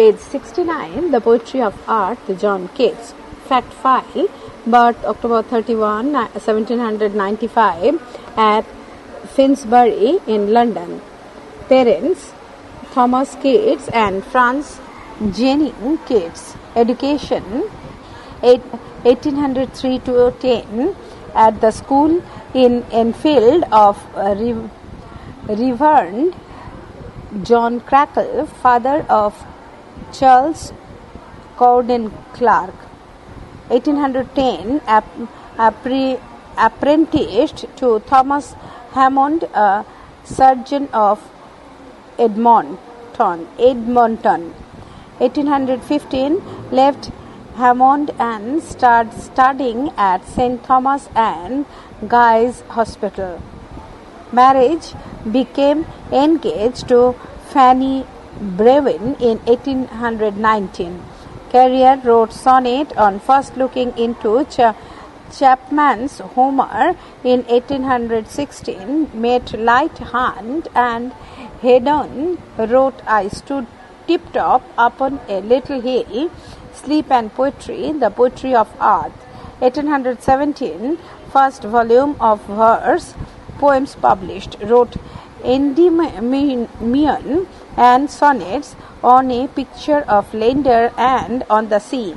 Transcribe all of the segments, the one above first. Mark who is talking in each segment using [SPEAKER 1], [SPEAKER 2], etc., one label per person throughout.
[SPEAKER 1] Page 69, The Poetry of Art, John Keats. Fact file, birth October 31, 1795 at Finsbury in London. Parents, Thomas Keats and Frances Jenny Keats. Education, 1803 to 10 at the school in Enfield of Reverend John Crackle, father of Charles Cowden Clarke. 1810, apprenticed to Thomas Hammond, a surgeon of Edmonton. 1815, left Hammond and started studying at St. Thomas and Guy's Hospital. Marriage, became engaged to Fanny Brewin in 1819. Career, wrote sonnet on first looking into Chapman's Homer in 1816, met light hand and Haydon wrote I stood tip-top upon a little hill, Sleep and Poetry, The Poetry of Art. 1817, first volume of verse poems published, wrote Endymion and sonnets on a picture of Leander and on the sea.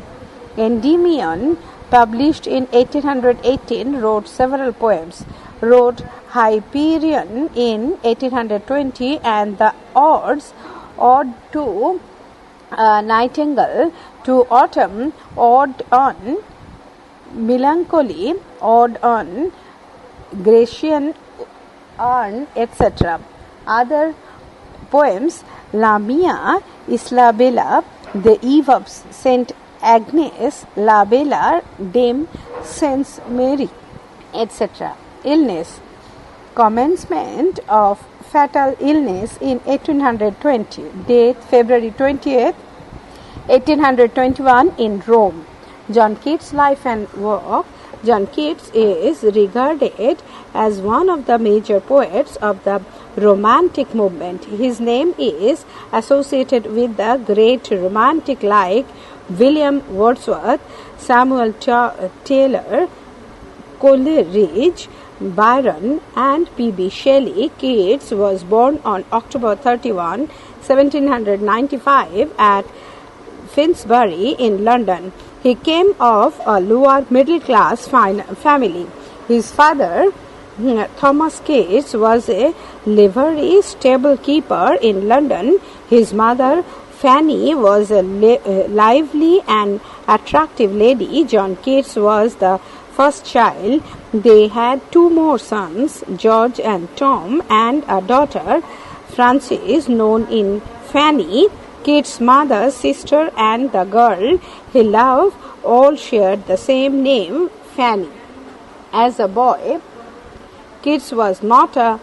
[SPEAKER 1] Endymion, published in 1818, wrote several poems, wrote Hyperion in 1820 and the Ode to Nightingale, to Autumn, Ode on Melancholy, Ode on Grecian Urn, etc. Other poems, Lamia, Isla Bella, The Eve of Saint Agnes, La Bella, Dame Saint Mary, etc. Illness, commencement of fatal illness in 1820, date February 20th, 1821 in Rome. John Keats' life and work. John Keats is regarded as one of the major poets of the Romantic movement. His name is associated with the great Romantic like William Wordsworth, Samuel Taylor, Coleridge, Byron and P.B. Shelley. Keats was born on October 31, 1795 at Finsbury in London. He came of a lower middle class family. His father, Thomas Keats, was a livery stable keeper in London. His mother, Fanny, was a lively and attractive lady. John Keats was the first child. They had two more sons, George and Tom, and a daughter, Frances, known in Fanny. Keats' mother, sister, and the girl he loved all shared the same name, Fanny. As a boy, Keats was not a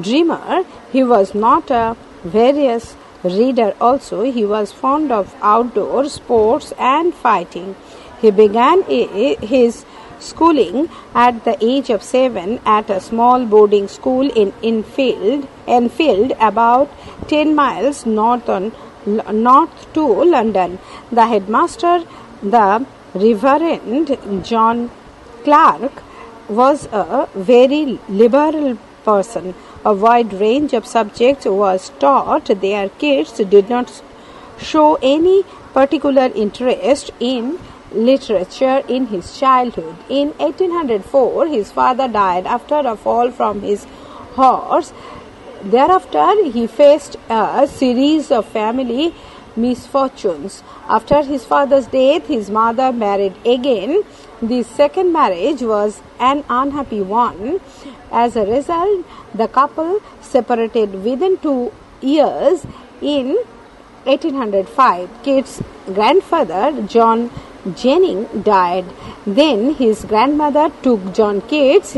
[SPEAKER 1] dreamer. He was not a various reader also. He was fond of outdoor sports and fighting. He began his schooling at the age of 7 at a small boarding school in Enfield, about 10 miles north to London. The headmaster, the Reverend John Clarke, was a very liberal person. A wide range of subjects was taught there. Keats did not show any particular interest in literature in his childhood. In 1804, his father died after a fall from his horse. Thereafter, he faced a series of family misfortunes. After his father's death, his mother married again. The second marriage was an unhappy one. As a result, the couple separated within 2 years in 1805. Keats' grandfather, John Jennings, died. Then his grandmother took John Keats,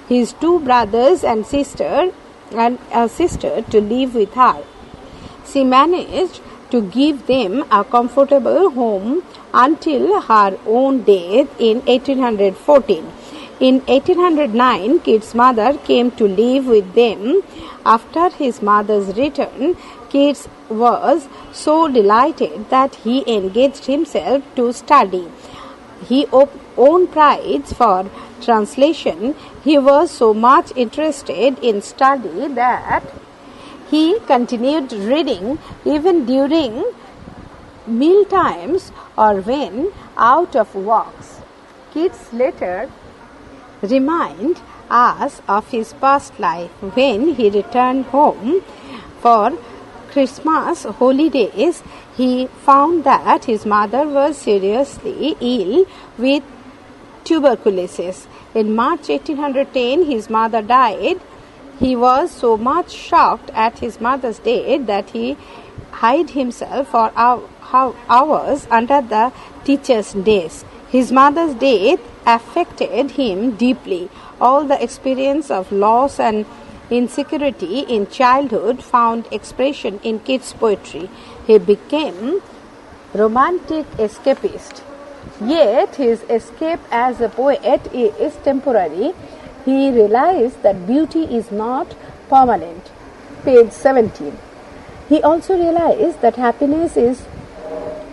[SPEAKER 1] his two brothers and a sister to live with her. She managed to give them a comfortable home until her own death in 1814. In 1809, Keats' mother came to live with them. After his mother's return, Keats was so delighted that he engaged himself to study. He owned prize for translation. He was so much interested in study that he continued reading even during meal times or when out of walks. Keats later remind us of his past life. When he returned home for Christmas holidays, he found that his mother was seriously ill with tuberculosis. In March 1810, his mother died. He was so much shocked at his mother's death that he hid himself for hours under the teacher's desk. His mother's death affected him deeply. All the experience of loss and insecurity in childhood found expression in Keats' poetry. He became romantic escapist. Yet his escape as a poet is temporary. He realized that beauty is not permanent. Page 17. He also realized that happiness is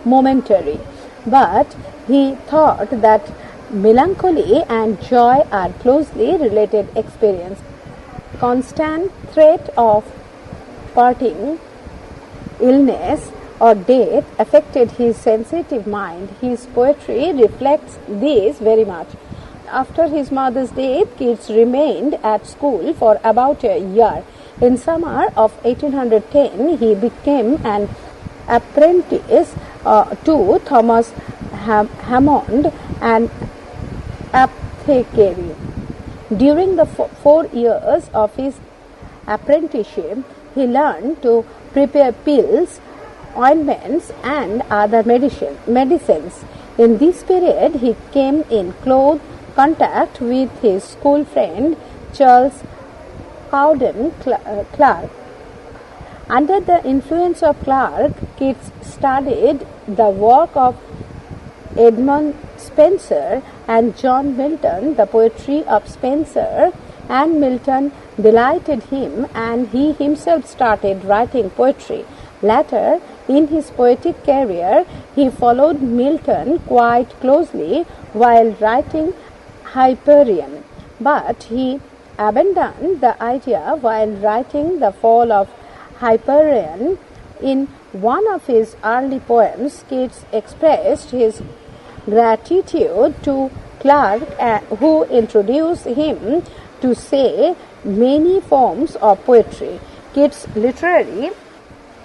[SPEAKER 1] momentary, but he thought that melancholy and joy are closely related experiences. Constant threat of parting, illness, or death affected his sensitive mind. His poetry reflects this very much. After his mother's death, Keats remained at school for about a year. In summer of 1810, he became an apprentice to Thomas Hammond and apothecary. During the 4 years of his apprenticeship, he learned to prepare pills, ointments, and other medicines. In this period, he came in close contact with his school friend Charles Cowden Clarke. Under the influence of Clarke, Keats studied the work of Edmund Spenser and John Milton. The poetry of Spenser and Milton delighted him, and he himself started writing poetry. Later, in his poetic career, he followed Milton quite closely while writing Hyperion, but he abandoned the idea while writing The Fall of Hyperion. In one of his early poems, Keats expressed his gratitude to Clarke, who introduced him to say many forms of poetry. Keats' literary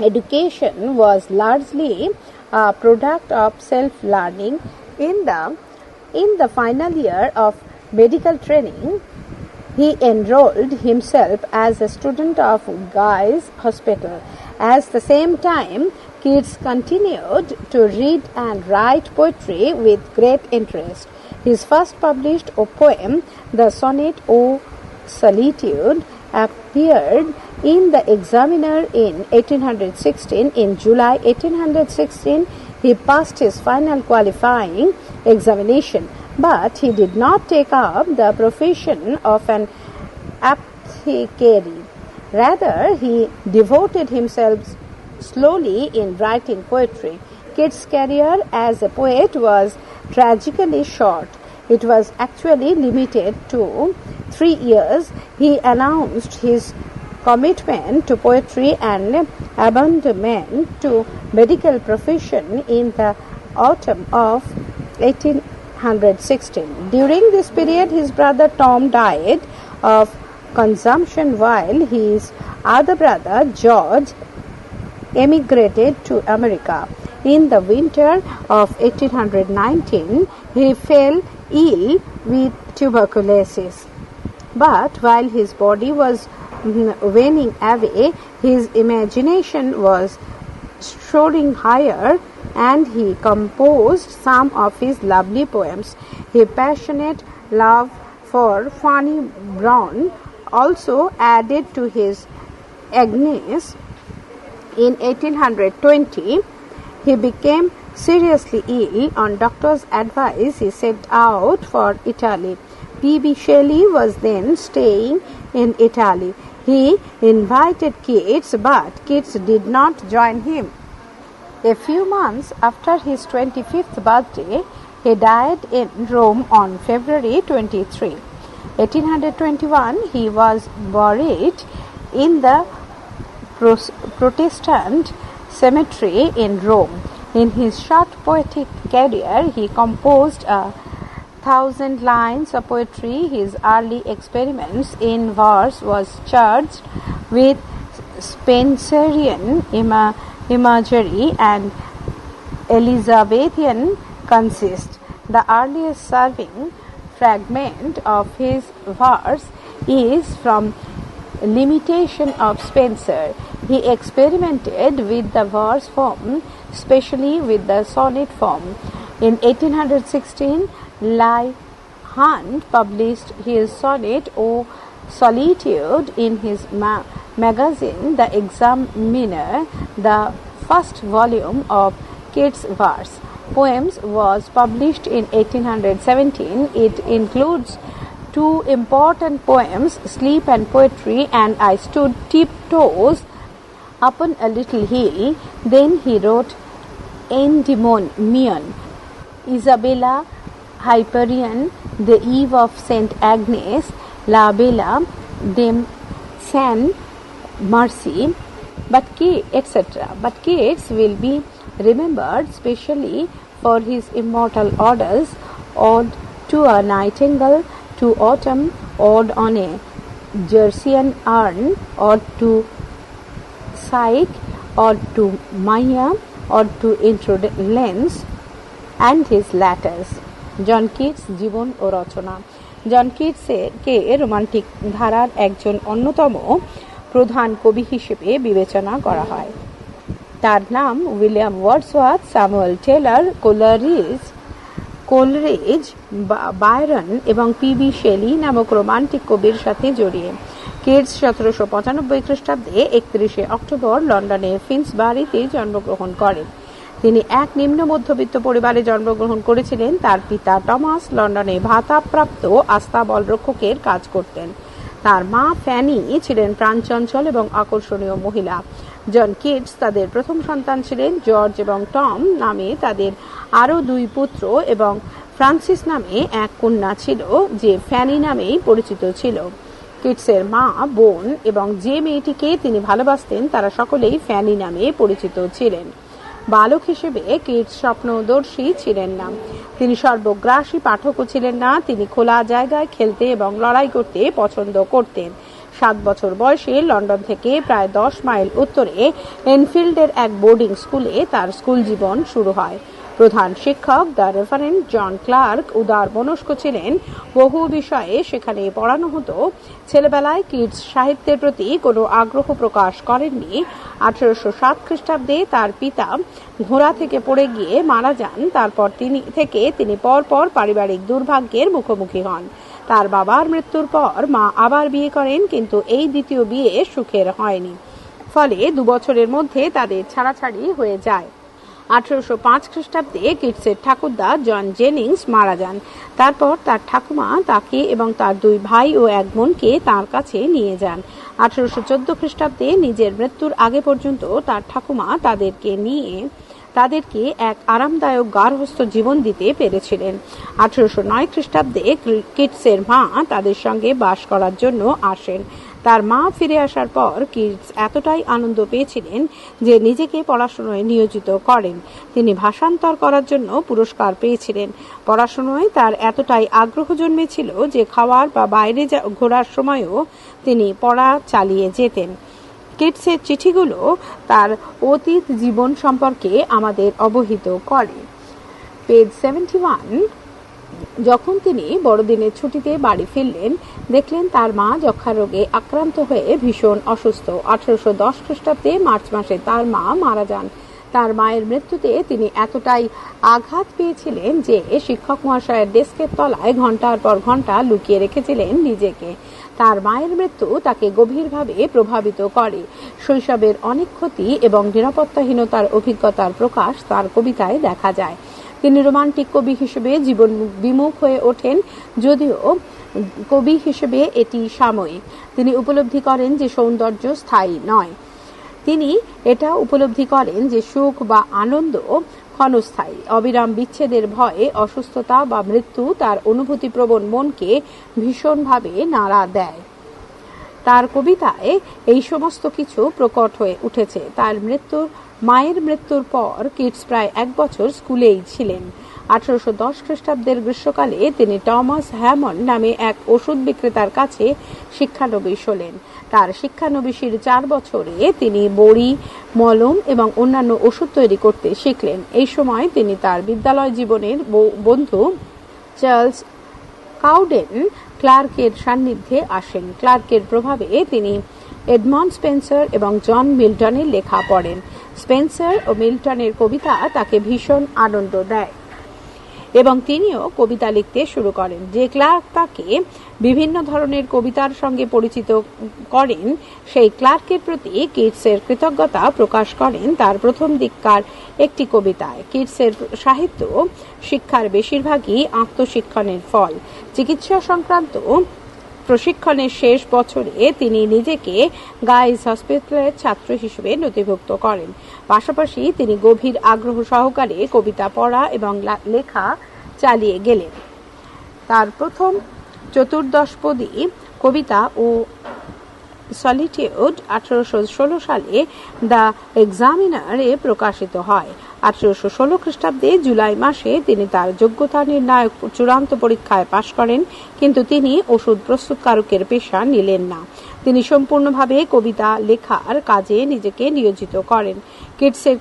[SPEAKER 1] education was largely a product of self-learning. In the final year of medical training, he enrolled himself as a student of Guy's Hospital. At the same time, Keats continued to read and write poetry with great interest. His first published poem, the sonnet O Solitude, appeared in the Examiner in 1816. In July 1816, he passed his final qualifying examination, but he did not take up the profession of an apothecary. Rather, he devoted himself slowly in writing poetry. Keats' career as a poet was tragically short. It was actually limited to 3 years. He announced his commitment to poetry and abandonment to medical profession in the autumn of 1816. During this period, his brother Tom died of consumption, while his other brother George emigrated to America. In the winter of 1819, he fell ill with tuberculosis. But while his body was waning away, his imagination was soaring higher, and he composed some of his lovely poems. His passionate love for Fanny Brawne also added to his Agnes. In 1820, he became seriously ill. On doctor's advice, he set out for Italy. P.B. Shelley was then staying in Italy. He invited Keats, but Keats did not join him. A few months after his 25th birthday, he died in Rome on February 23. 1821, he was buried in the Protestant cemetery in Rome. In his short poetic career, he composed 1,000 lines of poetry. His early experiments in verse was charged with Spenserian imagery and Elizabethan conceit. The earliest serving fragment of his verse is from Limitation of Spenser. He experimented with the verse form, especially with the sonnet form. In 1816, Leigh Hunt published his sonnet O Solitude in his magazine The Examiner, the first volume of Keats' verse poems was published in 1817. It includes two important poems, Sleep and Poetry and I Stood Tiptoes Upon a Little Hill. Then he wrote Endymion, Isabella, Hyperion, The Eve of St. Agnes, La Bella, Dame San Mercy, etc. But Keats will be remembered specially for his immortal odes, Ode to a Nightingale, to Autumn, Ode on a Jerseyan Urn, Ode to Psyche, Ode to Maya, Ode to Indolence, and his letters. John Keats জীবন ও রচনা। জন কিটসকে romantic ধারার একজন অন্যতম প্রধান কবি হিসেবে বিবেচনা করা হয়। তার নাম William Wordsworth, Samuel Taylor, Coleridge, Byron এবং পি.বি. শেলি নামক রোমান্টিক কবির সাথে জড়িয়ে। কিটস 1795 খ্রিস্টাব্দে 31 অক্টোবর লন্ডনের ফিন্সবারিতে জন্মগ্রহণ করেন। তিনি এক নিম্ন মধ্যবিত্ত পরিবারে জন্মগ্রহণ করেছিলেন। তার পিতা টমাস লন্ডনে ভাতাপ্রাপ্ত আস্তাবল রক্ষকের কাজ করতেন। তার মা ফ্যানি ছিলেন প্রাণচঞ্চল এবং আকর্ষণীয় মহিলা। জন কিটস তাদের প্রথম সন্তান ছিলেন। জর্জ এবং টম নামে তাদের আরও দুই পুত্র এবং ফ্রান্সিস নামে এক কন্যা ছিল, যে ফ্যানি নামেই পরিচিত ছিল। কিটসের মা, বোন এবং যে মেয়েটিকে তিনি ভালোবাসতেন তারা সকলেই ফ্যানি নামে পরিচিত ছিলেন। বালক হিসেবে কিটস স্বপ্নদর্শী ছিলেন না। তিনি সর্বগ্রাসী পাঠকও ছিলেন না। তিনি খোলা জায়গায় খেলতে এবং লড়াই করতে পছন্দ করতেন। 7 বছর বয়সে লন্ডন থেকে প্রায় 10 মাইল উত্তরে এনফিল্ডের এক বোর্ডিং স্কুলে তার স্কুল জীবন শুরু হয়। প্রধান শিক্ষক দ্য রেভারেন্ড জন ক্লার্ক উদার মনস্ক ছিলেন। বহু বিষয়ে সেখানে পড়ানো হতো। ছেলেবেলায় কিটস সাহিত্যের প্রতি কোনো আগ্রহ প্রকাশ করেননি। 1807 খ্রিস্টাব্দে তার পিতা ঘোড়া থেকে পড়ে গিয়ে মারা যান। তারপর তিনি পরপর পারিবারিক দুর্ভাগ্যের মুখোমুখি হন। তার বাবার মৃত্যুর পর মা আবার বিয়ে করেন, কিন্তু এই দ্বিতীয় বিয়ে সুখের হয়নি। ফলে 2 বছরের মধ্যে তাদের ছাড়াছাড়ি হয়ে যায়। 1805 খ্রিস্টাব্দে কিটসের ঠাকুরদা জন জেনিংস মারা যান। তারপর তার ঠাকুমা তাকে এবং তার 2 ভাই ও 1 বোনকে তার কাছে নিয়ে যান। 1814 খ্রিস্টাব্দে নিজের মৃত্যুর আগে পর্যন্ত তার ঠাকুমা তাদেরকে এক আরামদায়ক গার্হস্থ্য জীবন দিতে পেরেছিলেন। 1809 খ্রিস্টাব্দে কিটসের মা তাদের সঙ্গে বাস করার জন্য আসেন। তার মা ফিরে আসার পর কিটস এতটাই আনন্দ পেয়েছিলেন যে নিজেকে পড়াশোনায় নিয়োজিত করেন। তিনি ভাষান্তর করার জন্য পুরস্কার পেয়েছিলেন। পড়াশোনায় তার এতটাই আগ্রহ জন্মেছিল যে খাওয়ার বা বাইরে ঘোরার সময়ও তিনি পড়া চালিয়ে যেতেন। কিটসের চিঠিগুলো তার অতীত জীবন সম্পর্কে আমাদের অবহিত করে। পেজ 71। যখন তিনি বড়দিনের ছুটিতে বাড়ি ফিরলেন, দেখলেন তার মা যক্ষা রোগে আক্রান্ত হয়ে ভীষণ অসুস্থ। 1810 খ্রিস্টাব্দে মার্চ মাসে তার মা মারা যান। তার মায়ের মৃত্যুতে তিনি এতটাই আঘাত পেয়েছিলেন যে শিক্ষক মহাশয়ের ডেস্কের তলায় ঘন্টার পর ঘন্টা লুকিয়ে রেখেছিলেন নিজেকে। তার মায়ের মৃত্যু তাকে গভীরভাবে প্রভাবিত করে। শৈশবের অনেক ক্ষতি এবং নিরাপত্তাহীনতার অভিজ্ঞতার প্রকাশ তার কবিতায় দেখা যায়। তিনি রোমান্টিক কবি হিসেবে জীবন বিমুখ হয়ে ওঠেন, যদিও কবি হিসেবে এটি সাময়িক। তিনি উপলব্ধি করেন যে সৌন্দর্য স্থায়ী নয়। তিনি এটা উপলব্ধি করেন যে সুখ বা আনন্দ ক্ষণস্থায়ী। অবিরাম বিচ্ছেদের ভয়ে, অসুস্থতা বা মৃত্যু তার অনুভূতিপ্রবণ মনকে ভীষণভাবে নাড়া দেয়। তার কবিতায় এই সমস্ত কিছু প্রকট হয়ে উঠেছে। তার মায়ের মৃত্যুর পর কিটস প্রায় 1 বছর স্কুলেই ছিলেন। 1810 খ্রিস্টাব্দের গ্রীষ্মকালে তিনি টমাস হ্যামন্ড নামে এক ওষুধ বিক্রেতার কাছে শিক্ষানবিশ হলেন। তার শিক্ষানবিশির 4 বছরে তিনি বড়ি, মলম এবং অন্যান্য ওষুধ তৈরি করতে শিখলেন। এই সময় তিনি তার বিদ্যালয় জীবনের বন্ধু চার্লস কাউডেন ক্লার্কের সান্নিধ্যে আসেন। ক্লার্কের প্রভাবে তিনি এডমন্ড স্পেন্সার এবং জন মিল্টনের লেখা পড়েন। স্পেন্সার ও মিল্টনের কবিতা তাকে ভীষণ আনন্দ দেয় এবং তিনিও কবিতা লিখতে শুরু করেন। যে ক্লার্ক তাকে বিভিন্ন ধরনের কবিতার সঙ্গে পরিচিত করেন, সেই ক্লার্কের প্রতি কিটসের কৃতজ্ঞতা প্রকাশ করেন তার প্রথম দিককার একটি কবিতায়। কিটসের সাহিত্য শিক্ষার বেশিরভাগই আত্মশিক্ষণের ফল। চিকিৎসা সংক্রান্ত প্রশিক্ষণের শেষ বছরে তিনি নিজেকে গাইজ হসপিটালের ছাত্র হিসেবে নথিভুক্ত করেন। পাশাপাশি তিনি গভীর আগ্রহ সহকারে কবিতা পড়া এবং লেখা চালিয়ে গেলেন। তার প্রথম 14পদী কবিতা ও সলিটিউড 1816 সালে দ্য এক্সামিনারে প্রকাশিত হয়। 1816 খ্রিস্টাব্দে জুলাই মাসে তিনি তার যোগ্যতা নির্ণায়ক চূড়ান্ত পরীক্ষায় পাশ করেন, কিন্তু তিনি ওষুধ প্রস্তুতকারকের পেশা নিলেন না। তিনি সম্পূর্ণভাবে কবিতা লেখার কাজে নিজেকে নিয়োজিত করেন। কিটসের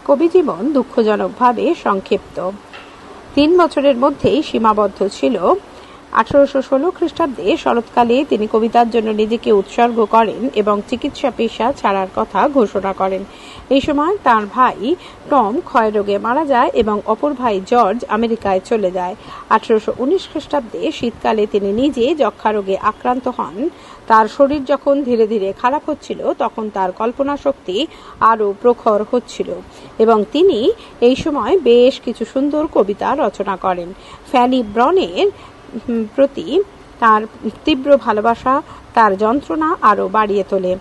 [SPEAKER 1] কবিজীবন দুঃখজনকভাবে সংক্ষিপ্ত। 3 বছরের মধ্যেই সীমাবদ্ধ ছিল। 1816 খ্রিস্টাব্দে শরৎকালে তিনি কবিতার জন্য নিজেকে উৎসর্গ করেন এবং চিকিৎসা পেশা ছাড়ার কথা ঘোষণা করেন। এই সময় তার ভাই টম ক্ষয়রোগে মারা যায় এবং অপর ভাই জর্জ আমেরিকায় চলে যায়। 1819 খ্রিস্টাব্দে শীতকালে তিনি নিজে যক্ষ্মারোগে আক্রান্ত হন। তার শরীর যখন ধীরে ধীরে খারাপ হচ্ছিল, তখন তার কল্পনা শক্তি আরও প্রখর হচ্ছিল এবং তিনি এই সময় বেশ কিছু সুন্দর কবিতা রচনা করেন। ফ্যানি ব্রনের প্রতি তার তীব্র ভালোবাসা তার যন্ত্রণা আরও বাড়িয়ে তোলে।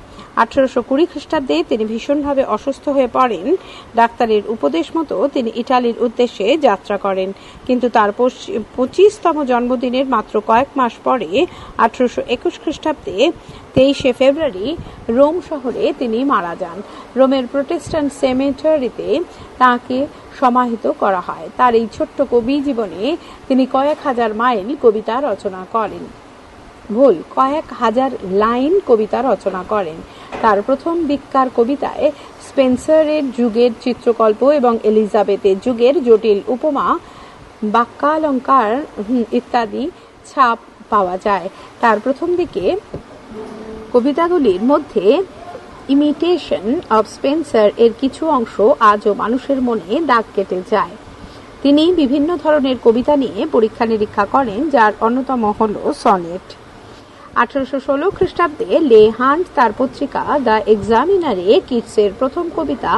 [SPEAKER 1] 1820 খ্রিস্টাব্দে তিনি ভীষণভাবে অসুস্থ হয়ে পড়েন। ডাক্তারের উপদেশ মতো তিনি ইটালির উদ্দেশ্যে যাত্রা করেন, কিন্তু তার 25তম জন্মদিনের মাত্র কয়েক মাস পরে 1821 খ্রিস্টাব্দে 23শে ফেব্রুয়ারি রোম শহরে তিনি মারা যান। রোমের প্রোটেস্ট্যান্ট সেমেটারিতে তাকে সমাহিত করা হয়। তার এই ছোট্ট কবি জীবনে তিনি কয়েক হাজার লাইন কবিতা রচনা করেন। তার প্রথম দিককার কবিতায় স্পেন্সারের যুগের চিত্রকল্প এবং এলিজাবেথের যুগের জটিল উপমা, বাক্যালঙ্কার ইত্যাদি ছাপ পাওয়া যায়। তার প্রথম দিকে কবিতাগুলির মধ্যে ইমিটেশন অব স্পেন্সার এর কিছু অংশ আজও মানুষের মনে দাগ কেটে যায়। তিনি বিভিন্ন ধরনের কবিতা নিয়ে পরীক্ষা নিরীক্ষা করেন, যার অন্যতম হল সনেট। 1816 খ্রিস্টাব্দে লে হান্ট তার পত্রিকা দ্য এক্সামিনারে কিটসের প্রথম কবিতা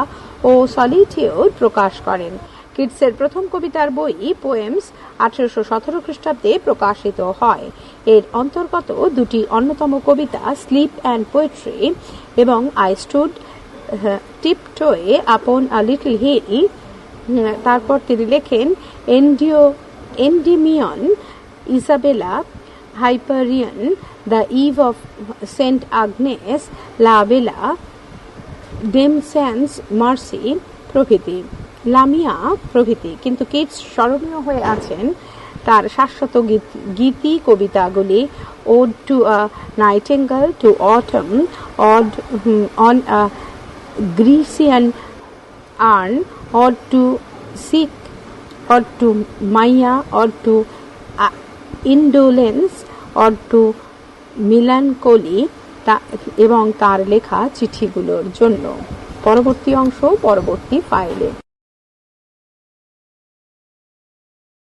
[SPEAKER 1] ও সলিটিউড প্রকাশ করেন। কিটসের প্রথম কবিতার বই পোয়েমস 1817 খ্রিস্টাব্দে প্রকাশিত হয়। এর অন্তর্গত দুটি অন্যতম কবিতা স্লিপ অ্যান্ড পোয়েট্রি এবং I stood tiptoe upon a little hill. তারপর তিনি লেখেন Endymion, Isabella, Hyperion, the Eve of Saint Agnes, la belle, ডেমসেন্স mercy প্রভৃতি, লামিয়া প্রভৃতি। কিন্তু কিটস স্মরণীয় হয়ে আছেন তার শাশ্বত গীতি কবিতাগুলি ode to a nightingale, to autumn, on a Grecian urn, ode to psyche, ode to Maia, ode to indolence, ode to melancholy এবং তার লেখা চিঠিগুলোর জন্য। পরবর্তী অংশ পরবর্তী ফাইলে।